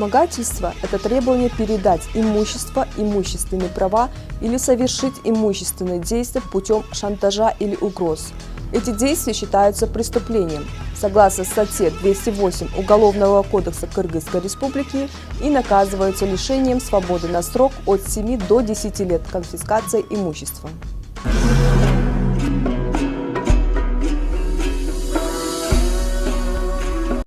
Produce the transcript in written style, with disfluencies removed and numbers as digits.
Вымогательство – это требование передать имущество, имущественные права или совершить имущественные действия путем шантажа или угроз. Эти действия считаются преступлением, согласно статье 208 Уголовного кодекса Кыргызской Республики, и наказываются лишением свободы на срок от 7 до 10 лет конфискацией имущества.